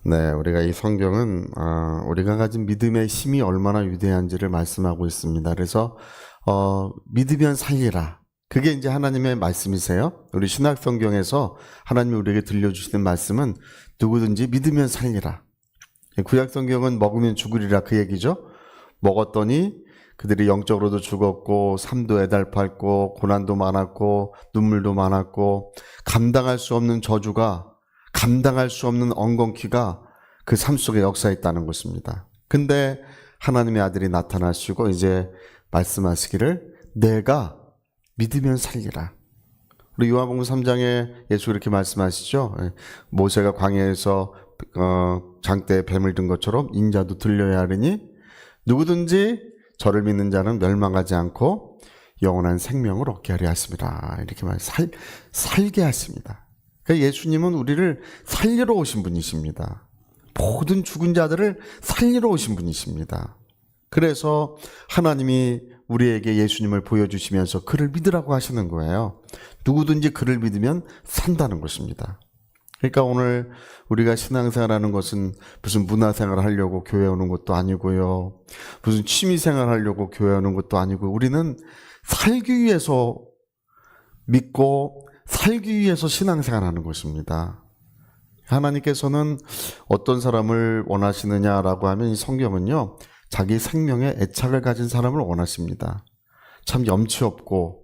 네, 우리가 이 성경은 우리가 가진 믿음의 힘이 얼마나 위대한지를 말씀하고 있습니다. 그래서 믿으면 살리라. 그게 이제 하나님의 말씀이세요. 우리 신약 성경에서 하나님이 우리에게 들려주시는 말씀은 누구든지 믿으면 살리라. 구약 성경은 먹으면 죽으리라 그 얘기죠. 먹었더니 그들이 영적으로도 죽었고 삶도 애달팠고 고난도 많았고 눈물도 많았고 감당할 수 없는 저주가, 감당할 수 없는 엉겅퀴가 그 삶 속에 역사했다는 것입니다. 근데 하나님의 아들이 나타나시고 이제 말씀하시기를 내가 믿으면 살리라. 우리 요한복음 3장에 예수 그렇게 말씀하시죠. 모세가 광야에서 장대에 뱀을 든 것처럼 인자도 들려야 하리니 누구든지 저를 믿는 자는 멸망하지 않고 영원한 생명을 얻게 하려 하십니다. 이렇게 살게 하십니다. 그러니까 예수님은 우리를 살리러 오신 분이십니다. 모든 죽은 자들을 살리러 오신 분이십니다. 그래서 하나님이 우리에게 예수님을 보여주시면서 그를 믿으라고 하시는 거예요. 누구든지 그를 믿으면 산다는 것입니다. 그러니까 오늘 우리가 신앙생활하는 것은 무슨 문화생활을 하려고 교회 오는 것도 아니고요. 무슨 취미생활을 하려고 교회 오는 것도 아니고 우리는 살기 위해서 믿고 살기 위해서 신앙생활하는 것입니다. 하나님께서는 어떤 사람을 원하시느냐라고 하면 이 성경은요. 자기 생명에 애착을 가진 사람을 원하십니다. 참 염치 없고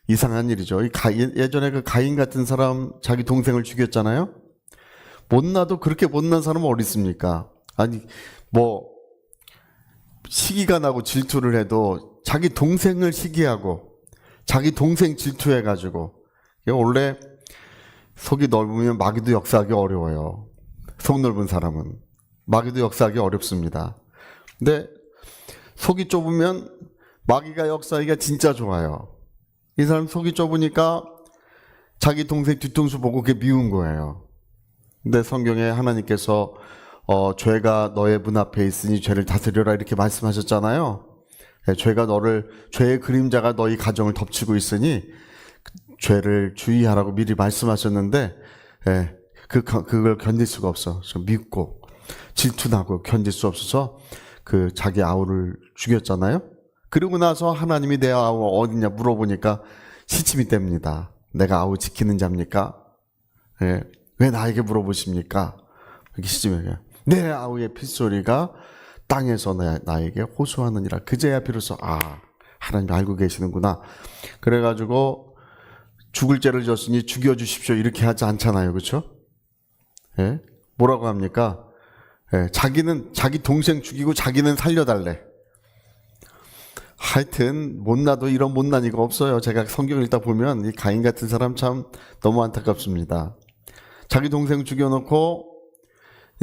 이상한 일이죠. 예전에 그 가인 같은 사람 자기 동생을 죽였잖아요. 못나도 그렇게 못난 사람은 어디 있습니까? 아니 시기가 나고 질투를 해도 자기 동생을 시기하고 자기 동생 질투해가지고 원래 속이 넓으면 마귀도 역사하기 어려워요. 속 넓은 사람은 마귀도 역사하기 어렵습니다. 근데 속이 좁으면 마귀가 역사하기가 진짜 좋아요. 이 사람 속이 좁으니까 자기 동생 뒤통수 보고 그게 미운 거예요. 근데 성경에 하나님께서 죄가 너의 문 앞에 있으니 죄를 다스려라 이렇게 말씀하셨잖아요. 죄의 그림자가 너희 가정을 덮치고 있으니 죄를 주의하라고 미리 말씀하셨는데 그걸 견딜 수가 없어. 믿고 질투나고 견딜 수 없어서 자기 아우를 죽였잖아요. 그러고 나서 하나님이 내 아우 어디냐 물어보니까 시침이 뗍니다. 내가 아우 지키는 자입니까? 왜 나에게 물어보십니까? 이렇게 시침해요. 내 아우의 핏소리가 땅에서 나에게 호소하느니라. 그제야 비로소 하나님 알고 계시는구나. 그래가지고 죽을 죄를 졌으니 죽여주십시오 이렇게 하지 않잖아요. 그렇죠? 뭐라고 합니까? 자기는 자기 동생 죽이고 자기는 살려달래. 하여튼 못나도 이런 못난 이가 없어요. 제가 성경을 읽다 보면 이 가인 같은 사람 참 너무 안타깝습니다. 자기 동생 죽여놓고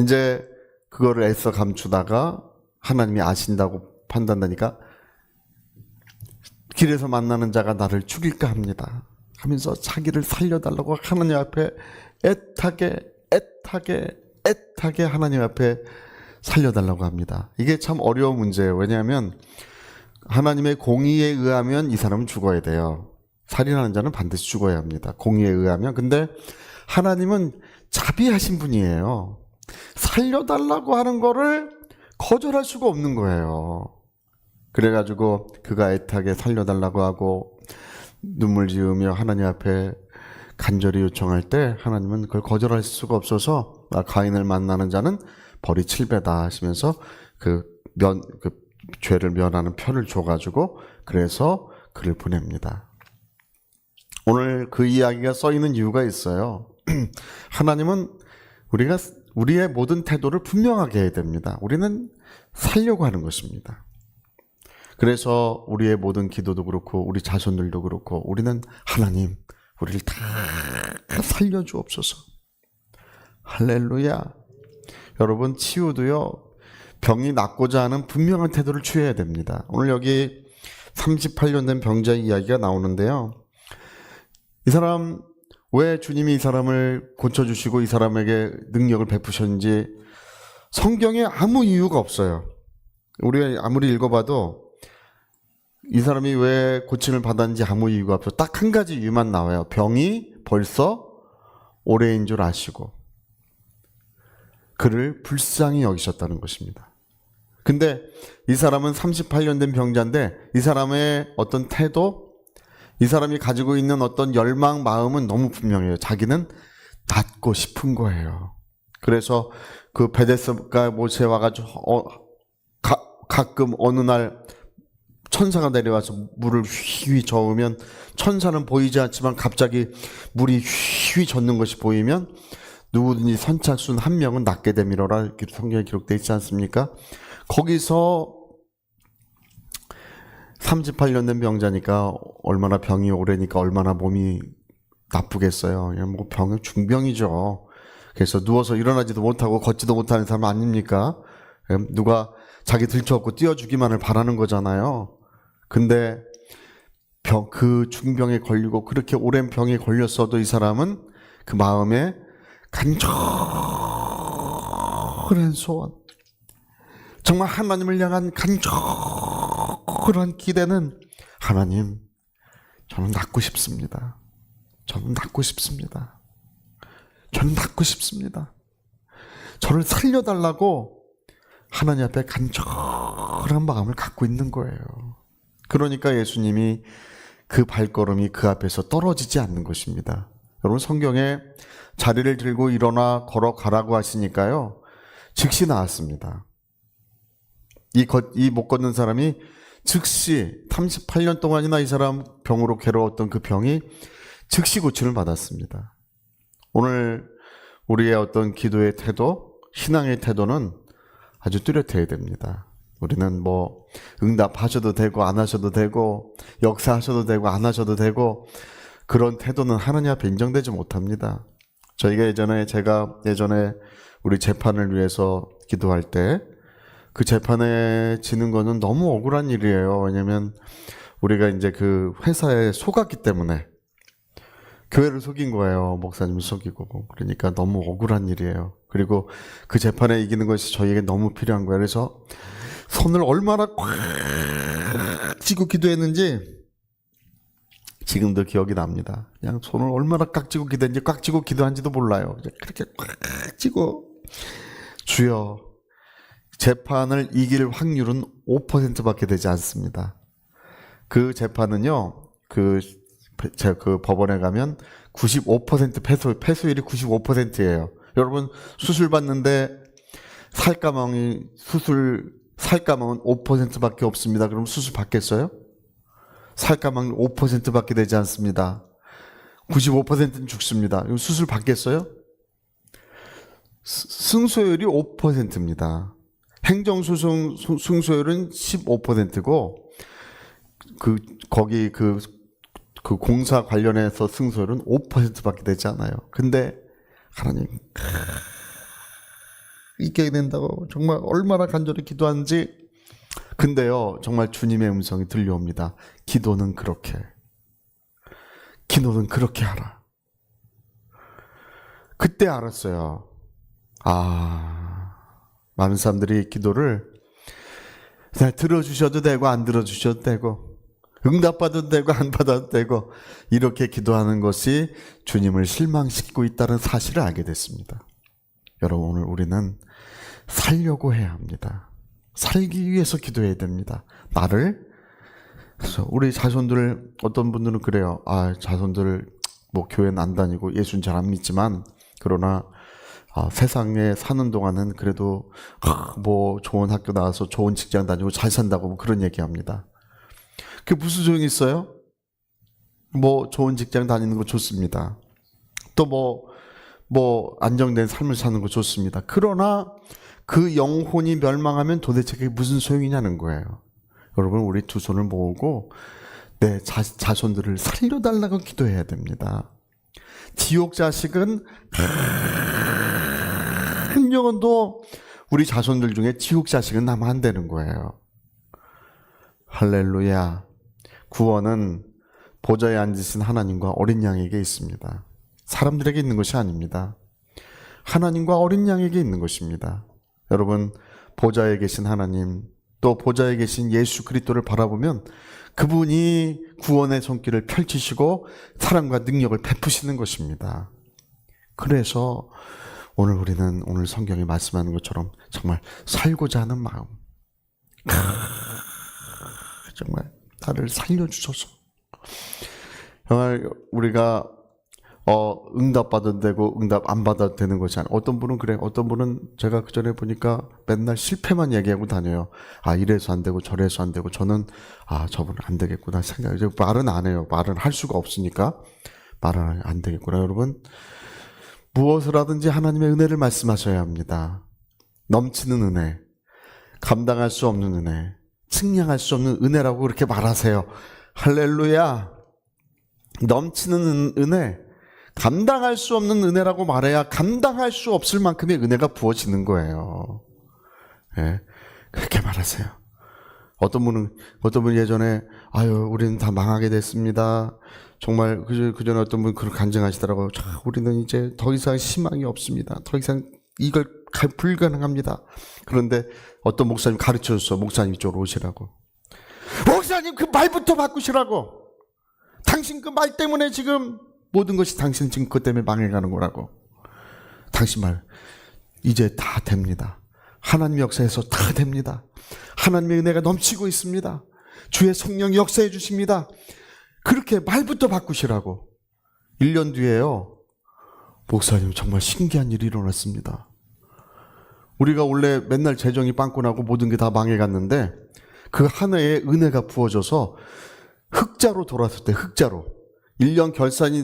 이제 그거를 애써 감추다가 하나님이 아신다고 판단하니까 길에서 만나는 자가 나를 죽일까 합니다 하면서 자기를 살려달라고 하나님 앞에 애타게 하나님 앞에 살려달라고 합니다. 이게 참 어려운 문제예요. 왜냐하면 하나님의 공의에 의하면 이 사람은 죽어야 돼요. 살인하는 자는 반드시 죽어야 합니다. 공의에 의하면. 근데 하나님은 자비하신 분이에요. 살려달라고 하는 거를 거절할 수가 없는 거예요. 그래가지고 그가 애타게 살려달라고 하고 눈물 지으며 하나님 앞에 간절히 요청할 때 하나님은 그걸 거절할 수가 없어서 가인을 만나는 자는 벌이 7배다 하시면서 죄를 면하는 표를 줘가지고 그래서 그를 보냅니다. 오늘 그 이야기가 써 있는 이유가 있어요. 하나님은 우리의 모든 태도를 분명하게 해야 됩니다. 우리는 살려고 하는 것입니다. 그래서 우리의 모든 기도도 그렇고 우리 자손들도 그렇고 우리는 하나님 우리를 다 살려주옵소서. 할렐루야. 여러분 치유도요. 병이 낫고자 하는 분명한 태도를 취해야 됩니다. 오늘 여기 38년 된 병자의 이야기가 나오는데요. 이 사람 왜 주님이 이 사람을 고쳐주시고 이 사람에게 능력을 베푸셨는지 성경에 아무 이유가 없어요. 우리가 아무리 읽어봐도 이 사람이 왜 고침을 받았는지 아무 이유가 없어. 딱 한 가지 이유만 나와요. 병이 벌써 오래인 줄 아시고. 그를 불쌍히 여기셨다는 것입니다. 근데 이 사람은 38년 된 병자인데 이 사람의 어떤 태도, 이 사람이 가지고 있는 어떤 열망 마음은 너무 분명해요. 자기는 낫고 싶은 거예요. 그래서 그 베데스다 못에 와가지고 가끔 어느 날 천사가 내려와서 물을 휘휘 저으면 천사는 보이지 않지만 갑자기 물이 휘휘 젖는 것이 보이면 누구든지 선착순 한 명은 낫게 되미로라 이렇게 성경에 기록되어 있지 않습니까? 거기서 38년 된 병자니까 얼마나 병이 오래니까 얼마나 몸이 나쁘겠어요. 그냥 뭐 병은 중병이죠. 그래서 누워서 일어나지도 못하고 걷지도 못하는 사람 아닙니까? 누가 자기 들쳐업고 띄워주기만을 바라는 거잖아요. 근데 그 중병에 걸리고 그렇게 오랜 병에 걸렸어도 이 사람은 그 마음에 간절한 소원, 정말 하나님을 향한 간절한 기대는 하나님, 저는 낫고 싶습니다. 저는 낫고 싶습니다. 저는 낫고 싶습니다. 저를 살려달라고 하나님 앞에 간절한 마음을 갖고 있는 거예요. 그러니까 예수님이 그 발걸음이 그 앞에서 떨어지지 않는 것입니다. 여러분 성경에 자리를 들고 일어나 걸어가라고 하시니까요. 즉시 나았습니다. 이 못 걷는 사람이 즉시 38년 동안이나 이 사람 병으로 괴로웠던 그 병이 즉시 고침을 받았습니다. 오늘 우리의 어떤 기도의 태도, 신앙의 태도는 아주 뚜렷해야 됩니다. 우리는 뭐 응답하셔도 되고 안 하셔도 되고 역사하셔도 되고 안 하셔도 되고 그런 태도는 하나님 앞에 인정되지 못합니다. 제가 예전에 우리 재판을 위해서 기도할 때 그 재판에 지는 거는 너무 억울한 일이에요. 왜냐면 우리가 이제 그 회사에 속았기 때문에 교회를 속인 거예요. 목사님을 속이고. 그러니까 너무 억울한 일이에요. 그리고 그 재판에 이기는 것이 저희에게 너무 필요한 거예요. 그래서 손을 얼마나 꽉 쥐고 기도했는지 지금도 기억이 납니다. 그냥 손을 얼마나 꽉 쥐고 기도했는지 꽉 쥐고 기도한지도 몰라요. 그렇게 꽉 쥐고 주여, 재판을 이길 확률은 5%밖에 되지 않습니다. 그 재판은요, 그 법원에 가면 95% 패소율이 95%예요. 여러분 수술 받는데 살까망은 5%밖에 없습니다. 그럼 수술 받겠어요? 살까망이 5%밖에 되지 않습니다. 95%는 죽습니다. 그럼 수술 받겠어요? 승소율이 5%입니다. 행정소송 승소율은 15%고 거기 그 공사 관련해서 승소율은 5%밖에 되지 않아요. 근데 하나님 이겨야 된다고 정말 얼마나 간절히 기도하는지. 근데요, 정말 주님의 음성이 들려옵니다. 기도는 그렇게 하라. 그때 알았어요. 많은 사람들이 기도를 들어주셔도 되고 안 들어주셔도 되고 응답받아도 되고 안 받아도 되고 이렇게 기도하는 것이 주님을 실망시키고 있다는 사실을 알게 됐습니다. 여러분, 오늘 우리는 살려고 해야 합니다. 살기 위해서 기도해야 됩니다. 그래서 우리 자손들, 어떤 분들은 그래요. 자손들 뭐 교회는 안 다니고 예수는 잘 안 믿지만 그러나 세상에 사는 동안은 그래도 뭐 좋은 학교 나와서 좋은 직장 다니고 잘 산다고 뭐 그런 얘기합니다. 그게 무슨 소용이 있어요? 뭐 좋은 직장 다니는 거 좋습니다. 또 뭐 안정된 삶을 사는 거 좋습니다. 그러나 그 영혼이 멸망하면 도대체 그게 무슨 소용이냐는 거예요. 여러분, 우리 두 손을 모으고 내 자손들을 살려달라고 기도해야 됩니다. 지옥 자식은 한 영혼도 우리 자손들 중에 지옥 자식은 나면 안 되는 거예요. 할렐루야. 구원은 보좌에 앉으신 하나님과 어린 양에게 있습니다. 사람들에게 있는 것이 아닙니다. 하나님과 어린 양에게 있는 것입니다. 여러분, 보좌에 계신 하나님, 또 보좌에 계신 예수 그리스도를 바라보면 그분이 구원의 손길을 펼치시고 사랑과 능력을 베푸시는 것입니다. 그래서 오늘 성경이 말씀하는 것처럼 정말 살고자 하는 마음. 정말 나를 살려주소서. 정말 우리가 응답 받아도 되고 응답 안 받아도 되는 것이 아니라 어떤 분은 그래. 어떤 분은 제가 그 전에 보니까 맨날 실패만 얘기하고 다녀요. 이래서 안 되고 저래서 안 되고 저는 저분은 안 되겠구나 생각. 이제 말은 안 해요. 말은 할 수가 없으니까 말은 안 되겠구나. 여러분 무엇을 하든지 하나님의 은혜를 말씀하셔야 합니다. 넘치는 은혜, 감당할 수 없는 은혜, 측량할 수 없는 은혜라고 그렇게 말하세요. 할렐루야. 넘치는 은혜, 감당할 수 없는 은혜라고 말해야 감당할 수 없을 만큼의 은혜가 부어지는 거예요. 네, 그렇게 말하세요. 어떤 분은 예전에 우리는 다 망하게 됐습니다. 정말 그전에 어떤 분 그렇게 간증하시더라고요. 우리는 이제 더 이상 희망이 없습니다. 더 이상 이걸 불가능합니다. 그런데 어떤 목사님 가르쳐줬어. 목사님 이쪽으로 오시라고. 목사님 그 말부터 바꾸시라고. 당신 그 말 때문에 지금 모든 것이 당신 지금 그것 때문에 망해가는 거라고. 당신 말 이제 다 됩니다. 하나님 역사에서 다 됩니다. 하나님의 은혜가 넘치고 있습니다. 주의 성령이 역사해 주십니다. 그렇게 말부터 바꾸시라고. 1년 뒤에요. 목사님 정말 신기한 일이 일어났습니다. 우리가 원래 맨날 재정이 빵꾸나고 모든 게 다 망해갔는데 그 한 해에 은혜가 부어져서 흑자로 돌아섰을 때 흑자로 1년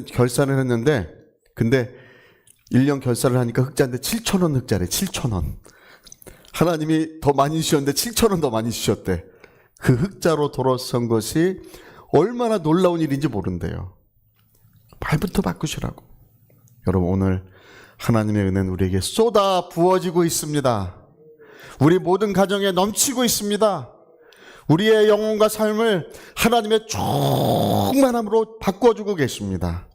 결산을 했는데 근데 1년 결산을 하니까 흑자인데 7,000원 흑자래. 7,000원. 하나님이 더 많이 주셨는데 7,000원 더 많이 주셨대. 그 흑자로 돌아선 것이 얼마나 놀라운 일인지 모른대요. 말부터 바꾸시라고. 여러분 오늘 하나님의 은혜는 우리에게 쏟아 부어지고 있습니다. 우리 모든 가정에 넘치고 있습니다. 우리의 영혼과 삶을 하나님의 충만함으로 바꿔주고 계십니다.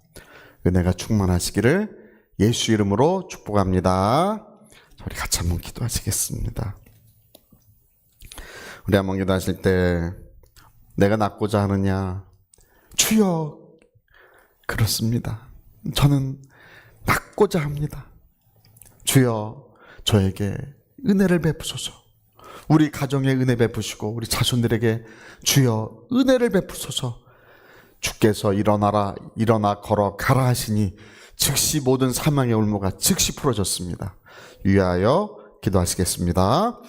은혜가 충만하시기를 예수 이름으로 축복합니다. 우리 같이 한번 기도하시겠습니다. 우리 한번 기도하실 때 내가 낫고자 하느냐? 주여, 그렇습니다. 저는 낫고자 합니다. 주여, 저에게 은혜를 베푸소서. 우리 가정에 은혜 베푸시고 우리 자손들에게 주여 은혜를 베푸소서. 주께서 일어나 걸어가라 하시니 즉시 모든 사망의 올무가 즉시 풀어졌습니다. 위하여 기도하시겠습니다.